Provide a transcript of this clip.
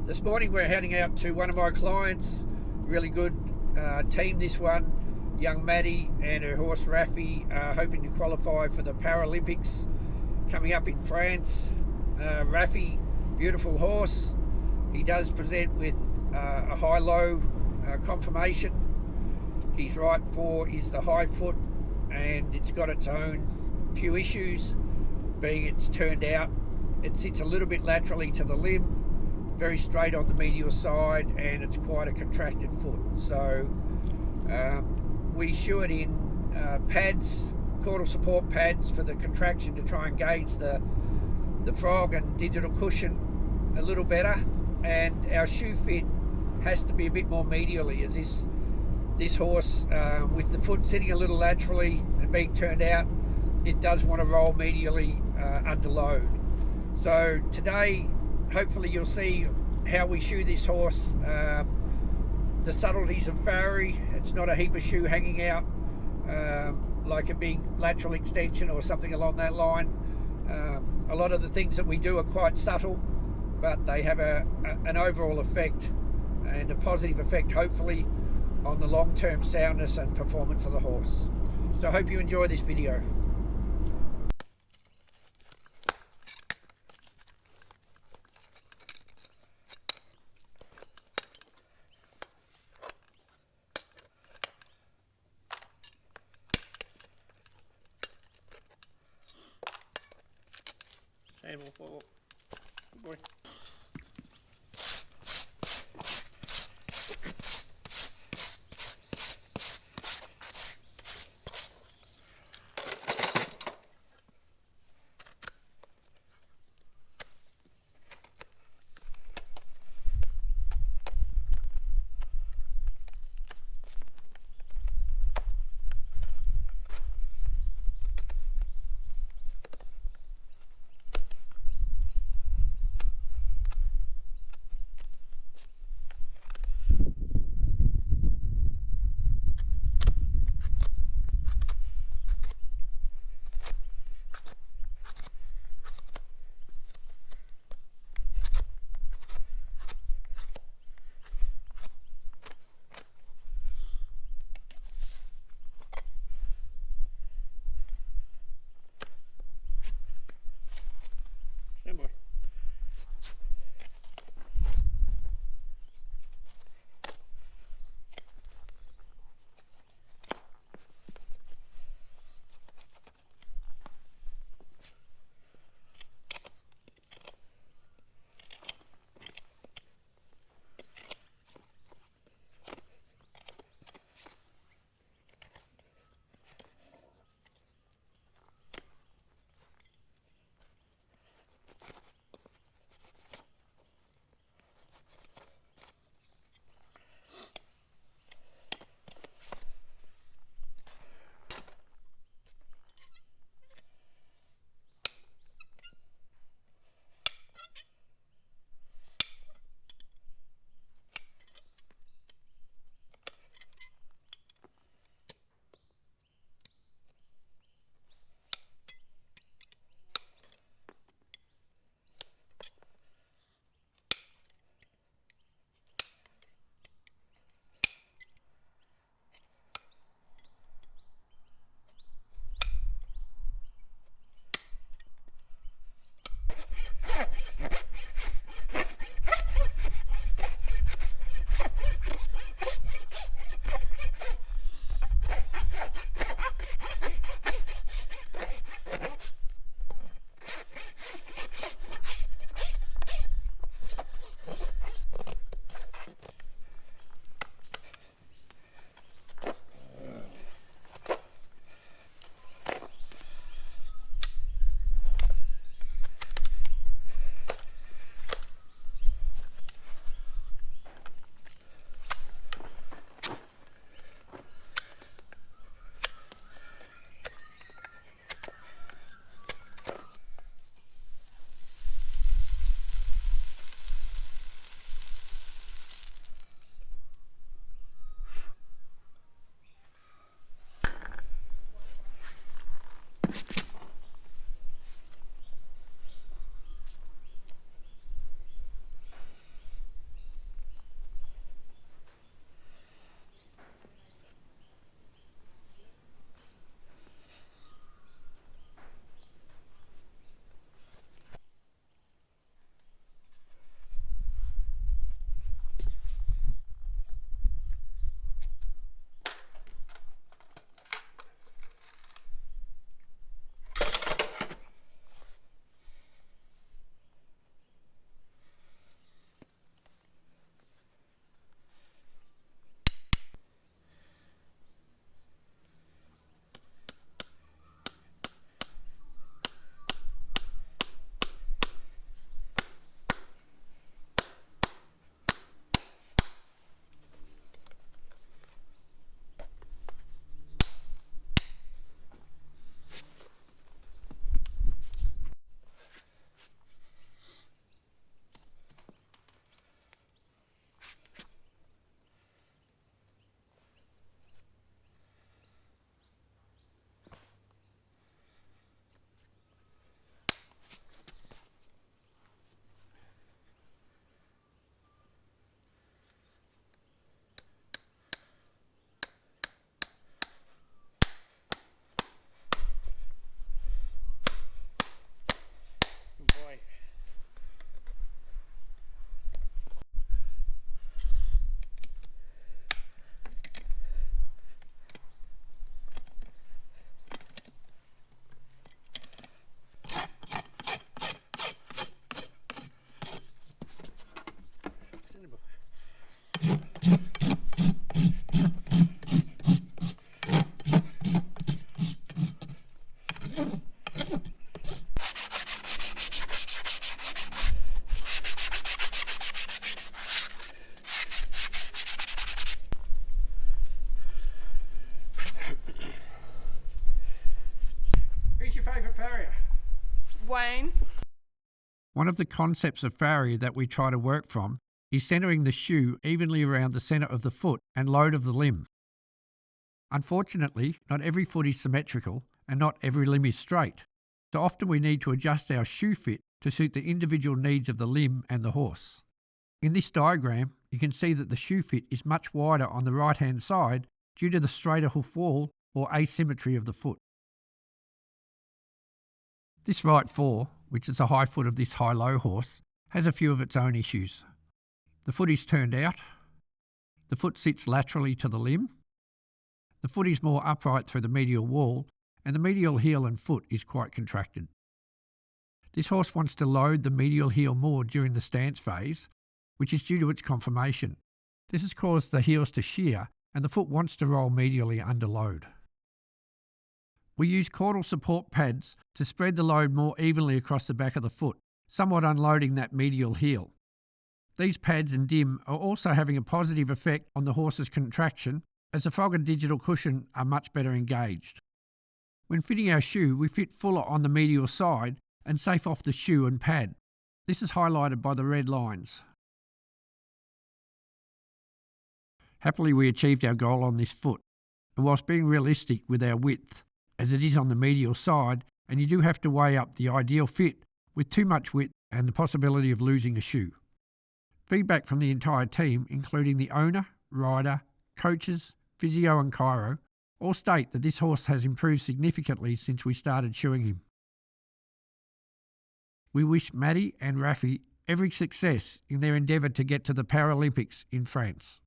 This morning we're heading out to one of my clients, really good team this one, young Maddie and her horse Raffy, hoping to qualify for the Paralympics coming up in France. Raffy, beautiful horse. He does present with a high-low conformation. His right fore is the high foot, and it's got its own few issues, being it's turned out. It sits a little bit laterally to the limb, very straight on the medial side, and it's quite a contracted foot. So we shoe it in pads, caudal support pads for the contraction to try and gauge the frog and digital cushion a little better. And our shoe fit has to be a bit more medially, as this horse, with the foot sitting a little laterally and being turned out, it does want to roll medially under load. So today, hopefully you'll see how we shoe this horse, the subtleties of farriery. It's not a heap of shoe hanging out like a big lateral extension or something along that line. A lot of the things that we do are quite subtle, but they have an overall effect, and a positive effect hopefully on the long-term soundness and performance of the horse. So I hope you enjoy this video. Good boy. favourite farrier? Wayne. One of the concepts of farrier that we try to work from is centering the shoe evenly around the centre of the foot and load of the limb. Unfortunately, not every foot is symmetrical and not every limb is straight, so often we need to adjust our shoe fit to suit the individual needs of the limb and the horse. In this diagram, you can see that the shoe fit is much wider on the right-hand side due to the straighter hoof wall or asymmetry of the foot. This right fore, which is the high foot of this high-low horse, has a few of its own issues. The foot is turned out, the foot sits laterally to the limb, the foot is more upright through the medial wall, and the medial heel and foot is quite contracted. This horse wants to load the medial heel more during the stance phase, which is due to its conformation. This has caused the heels to shear, and the foot wants to roll medially under load. We use caudal support pads to spread the load more evenly across the back of the foot, somewhat unloading that medial heel. These pads and dim are also having a positive effect on the horse's contraction, as the frog and digital cushion are much better engaged. When fitting our shoe, we fit fuller on the medial side and safe off the shoe and pad. This is highlighted by the red lines. Happily, we achieved our goal on this foot, and whilst being realistic with our width, as it is on the medial side, and you do have to weigh up the ideal fit with too much width and the possibility of losing a shoe. Feedback from the entire team, including the owner, rider, coaches, physio and chiro, all state that this horse has improved significantly since we started shoeing him. We wish Maddie and Raffy every success in their endeavour to get to the Paralympics in France.